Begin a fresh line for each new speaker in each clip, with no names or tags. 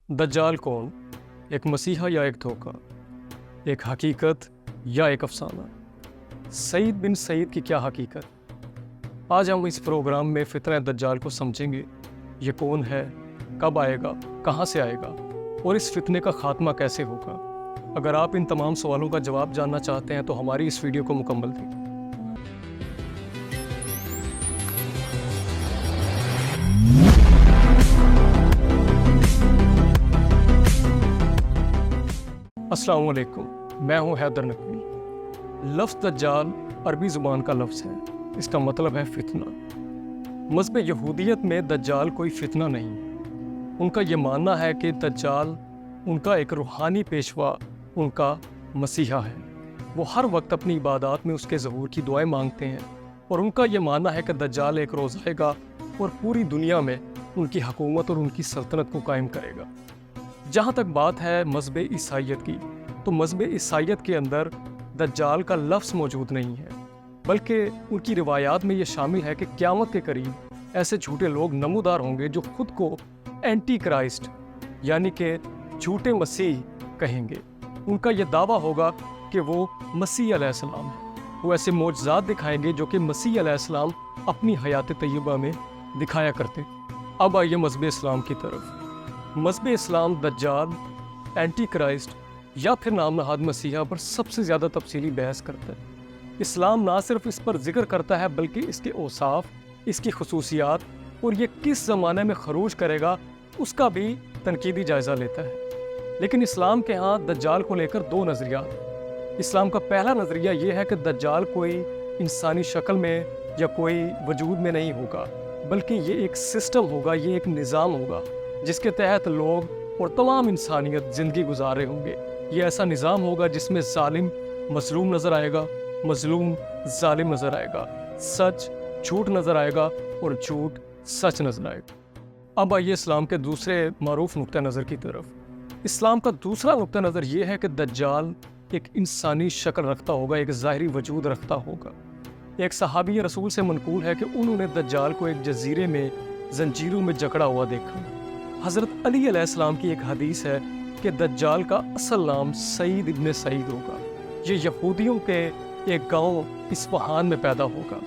दज्जाल कौन? एक मसीहा या एक धोखा? एक हकीकत या एक अफसाना? सईद बिन सईद की क्या हकीकत? आज हम इस प्रोग्राम में फितरह दज्जाल को समझेंगे। ये कौन है, कब आएगा, कहाँ से आएगा और इस फितने का खात्मा कैसे होगा। अगर आप इन तमाम सवालों का जवाब जानना चाहते हैं तो हमारी इस वीडियो को मुकम्मल देखें। अस्सलाम वालेकुम, मैं हूं हैदर नकवी। लफ्ज़ दज्जाल अरबी ज़ुबान का लफ्ज़ है। इसका मतलब है फितना। मज़हब यहूदियत में दज्जाल कोई फितना नहीं है। उनका ये मानना है कि दज्जाल उनका एक रूहानी पेशवा, उनका मसीहा है। वो हर वक्त अपनी इबादत में उसके ज़हूर की दुआएं मांगते हैं और उनका ये मानना है कि दज्जाल एक रोज़ आएगा और पूरी दुनिया में उनकी हुकूमत और उनकी सल्तनत को कायम करेगा। जहाँ तक बात है मज़हब ईसाईयत की, तो मज़हब ईसाईयत के अंदर दज्जाल का लफ्ज़ मौजूद नहीं है, बल्कि उनकी रिवायात में ये शामिल है कि क़यामत के करीब ऐसे झूठे लोग नमूदार होंगे जो खुद को एंटी क्राइस्ट यानी कि झूठे मसीह कहेंगे। उनका यह दावा होगा कि वो मसीह अलैहिस्सलाम है। वो ऐसे मोजज़ात दिखाएंगे जो कि मसीह अलैहिस्सलाम अपनी हयात तय्यबा में दिखाया करते। अब आइए मज़हब इस्लाम की तरफ। मज़हब इस्लाम दज्जाल, एंटी क्राइस्ट या फिर नाम नहाद मसीहा पर सबसे ज़्यादा तफसीली बहस करता है। इस्लाम ना सिर्फ इस पर जिक्र करता है बल्कि इसके औसाफ, इसकी खसूसियात और ये किस ज़माने में खरूज करेगा उसका भी तनकीदी जायज़ा लेता है। लेकिन इस्लाम के यहाँ दज्जाल को लेकर दो नज़रियात। इस्लाम का पहला नज़रिया ये है कि दज्जाल कोई इंसानी शक्ल में या कोई वजूद में नहीं होगा, बल्कि ये एक सिस्टम होगा, ये एक निज़ाम होगा जिसके तहत लोग और तमाम इंसानियत ज़िंदगी गुजार रहे होंगे। ये ऐसा निज़ाम होगा जिसमें जालिम मज़लूम नज़र आएगा, मज़लूम जालिम नज़र आएगा, सच झूठ नज़र आएगा और झूठ सच नज़र आएगा। अब आइए इस्लाम के दूसरे मारूफ नुक्ता नज़र की तरफ। इस्लाम का दूसरा नुक्ता नज़र ये है कि दज्जाल एक इंसानी शक्ल रखता होगा, एक ज़ाहिरी वजूद रखता होगा। एक सहाबी रसूल से मनकूल है कि उन्होंने दज्जाल को एक जजीरे में जंजीरों में जकड़ा हुआ देखा। हज़रत अली अलैहिस्सलाम की एक हदीस है कि दज्जाल का असल नाम सईद इब्न सईद होगा। ये यहूदियों के एक गांव इस्फहान में पैदा होगा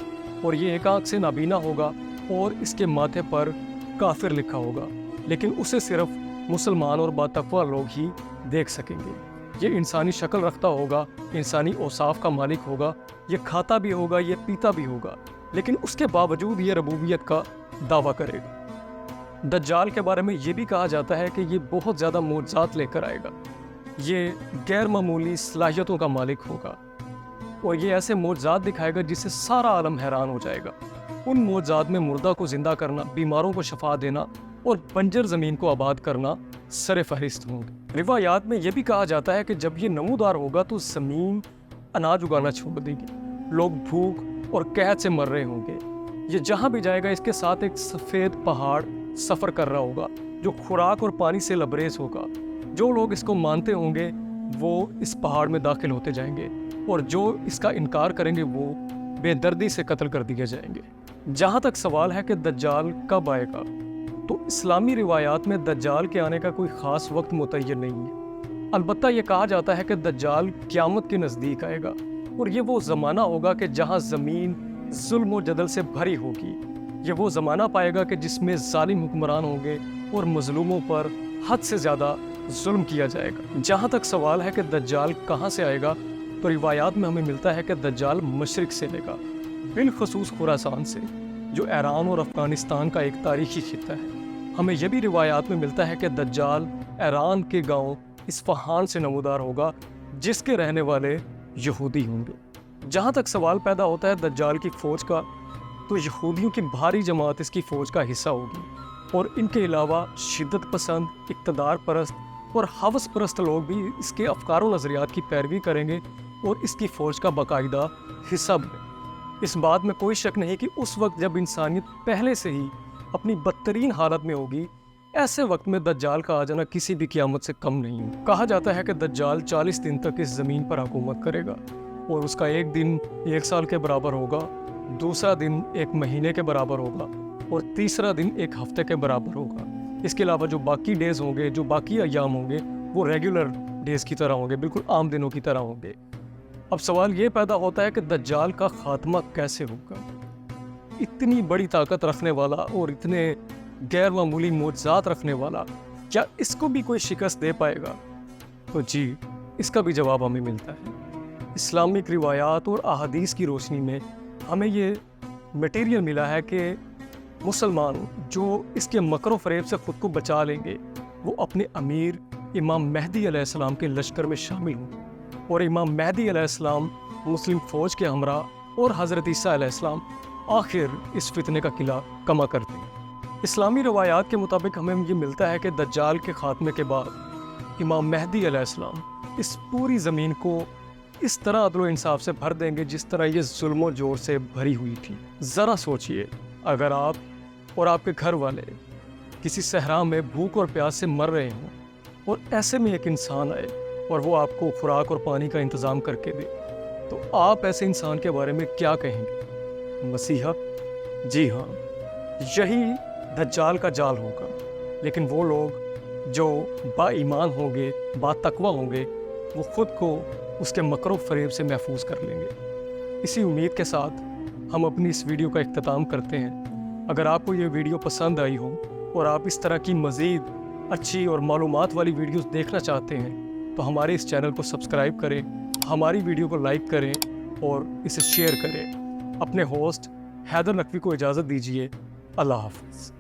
और ये एक आँख से नाबीना होगा और इसके माथे पर काफिर लिखा होगा, लेकिन उसे सिर्फ मुसलमान और बातक़वा लोग ही देख सकेंगे। ये इंसानी शक्ल रखता होगा, इंसानी औसाफ का मालिक होगा, ये खाता भी होगा, ये पीता भी होगा, लेकिन उसके बावजूद ये रबूबियत का दावा करेगा। दज्जाल के बारे में ये भी कहा जाता है कि ये बहुत ज़्यादा मोजज़ात लेकर आएगा। ये गैर मामूली सलाहियतों का मालिक होगा और ये ऐसे मोजज़ात दिखाएगा जिससे सारा आलम हैरान हो जाएगा। उन मोजज़ात में मुर्दा को ज़िंदा करना, बीमारों को शफा देना और बंजर ज़मीन को आबाद करना सर फहरिस्त होंगे। रिवायात में यह भी कहा जाता है कि जब ये नमूदार होगा तो ज़मीन अनाज उगाना छोड़ देगी, लोग भूख और कहत से मर रहे होंगे। ये जहाँ भी जाएगा इसके साथ एक सफ़ेद पहाड़ सफ़र कर रहा होगा जो खुराक और पानी से लबरेज होगा। जो लोग इसको मानते होंगे वो इस पहाड़ में दाखिल होते जाएंगे और जो इसका इनकार करेंगे वो बेदर्दी से कत्ल कर दिए जाएंगे। जहाँ तक सवाल है कि दज्जाल कब आएगा, तो इस्लामी रिवायात में दज्जाल के आने का कोई ख़ास वक्त मुतय्यन नहीं है। अलबत्ता ये कहा जाता है कि दज्जाल क़यामत के नज़दीक आएगा और ये वो ज़माना होगा कि जहाँ ज़मीन जुल्म और जदल से भरी होगी। ये वो ज़माना पाएगा कि जिसमें ज़ालिम हुक्मरान होंगे और मज़लूमों पर हद से ज़्यादा जुल्म किया जाएगा। जहाँ तक सवाल है कि दज्जाल कहाँ से आएगा, तो रिवायात में हमें मिलता है कि दज्जाल मशरिक़ से आएगा, बिलखसूस खुरासान से, जो ईरान और अफ़गानिस्तान का एक तारीख़ी खित्ता है। हमें यह भी रिवायात में मिलता है कि दज्जाल ईरान के गाँव इस्फहान से नमूदार होगा, जिसके रहने वाले यहूदी होंगे। जहाँ तक सवाल पैदा होता है दज्जाल की फ़ौज का, तो यहूदियों की भारी जमात इसकी फ़ौज का हिस्सा होगी और इनके अलावा शिद्दत पसंद, इक़्तिदार परस्त और हवस परस्त लोग भी इसके अफ़कार व नज़रियात की पैरवी करेंगे और इसकी फ़ौज का बाकायदा हिस्सा बने। इस बात में कोई शक नहीं कि उस वक्त जब इंसानियत पहले से ही अपनी बदतरीन हालत में होगी, ऐसे वक्त में दज्जाल का आ जाना किसी भी क़यामत से कम नहीं है। कहा जाता है कि दज्जाल 40 दिन तक इस ज़मीन पर हुकूमत करेगा और उसका एक दिन 1 साल के बराबर होगा, दूसरा दिन 1 महीने के बराबर होगा और तीसरा दिन 1 हफ्ते के बराबर होगा। اس کے علاوہ جو باقی ڈیز ہوں گے، جو باقی ایام ہوں گے، وہ ریگولر ڈیز کی طرح ہوں گے، بالکل عام دنوں کی طرح ہوں گے۔ اب سوال یہ پیدا ہوتا ہے کہ دجال کا خاتمہ کیسے ہوگا؟ اتنی بڑی طاقت رکھنے والا اور اتنے غیر معمولی معجزات رکھنے والا، کیا اس کو بھی کوئی شکست دے پائے گا؟ تو جی، اس کا بھی جواب ہمیں ملتا ہے۔ اسلامک روایات اور احادیث کی روشنی میں ہمیں یہ مٹیریل ملا ہے کہ مسلمان جو اس کے مکر و فریب سے خود کو بچا لیں گے، وہ اپنے امیر امام مہدی علیہ السلام کے لشکر میں شامل ہوں، اور امام مہدی علیہ السلام مسلم فوج کے ہمراہ اور حضرت عیسیٰ علیہ السلام آخر اس فتنے کا قلعہ کما کرتے ہیں۔ اسلامی روایات کے مطابق ہمیں یہ ملتا ہے کہ دجال کے خاتمے کے بعد امام مہدی علیہ السلام اس پوری زمین کو اس طرح عدل و انصاف سے بھر دیں گے جس طرح یہ ظلم و جور سے بھری ہوئی تھی۔ ذرا سوچئے، اگر آپ اور آپ کے گھر والے کسی صحرا میں بھوک اور پیاس سے مر رہے ہوں، اور ایسے میں ایک انسان آئے اور وہ آپ کو خوراک اور پانی کا انتظام کر کے دے، تو آپ ایسے انسان کے بارے میں کیا کہیں گے؟ مسیحا؟ جی ہاں، یہی دجال کا جال ہوگا، لیکن وہ لوگ جو با ایمان ہوں گے، با تقوی ہوں گے، وہ خود کو اس کے مکر و فریب سے محفوظ کر لیں گے۔ اسی امید کے ساتھ ہم اپنی اس ویڈیو کا اختتام کرتے ہیں۔ اگر آپ کو یہ ویڈیو پسند آئی ہو اور آپ اس طرح کی مزید اچھی اور معلومات والی ویڈیوز دیکھنا چاہتے ہیں تو ہمارے اس چینل کو سبسکرائب کریں، ہماری ویڈیو کو لائک کریں اور اسے شیئر کریں۔ اپنے ہوسٹ حیدر نقوی کو اجازت دیجیے۔ اللہ حافظ۔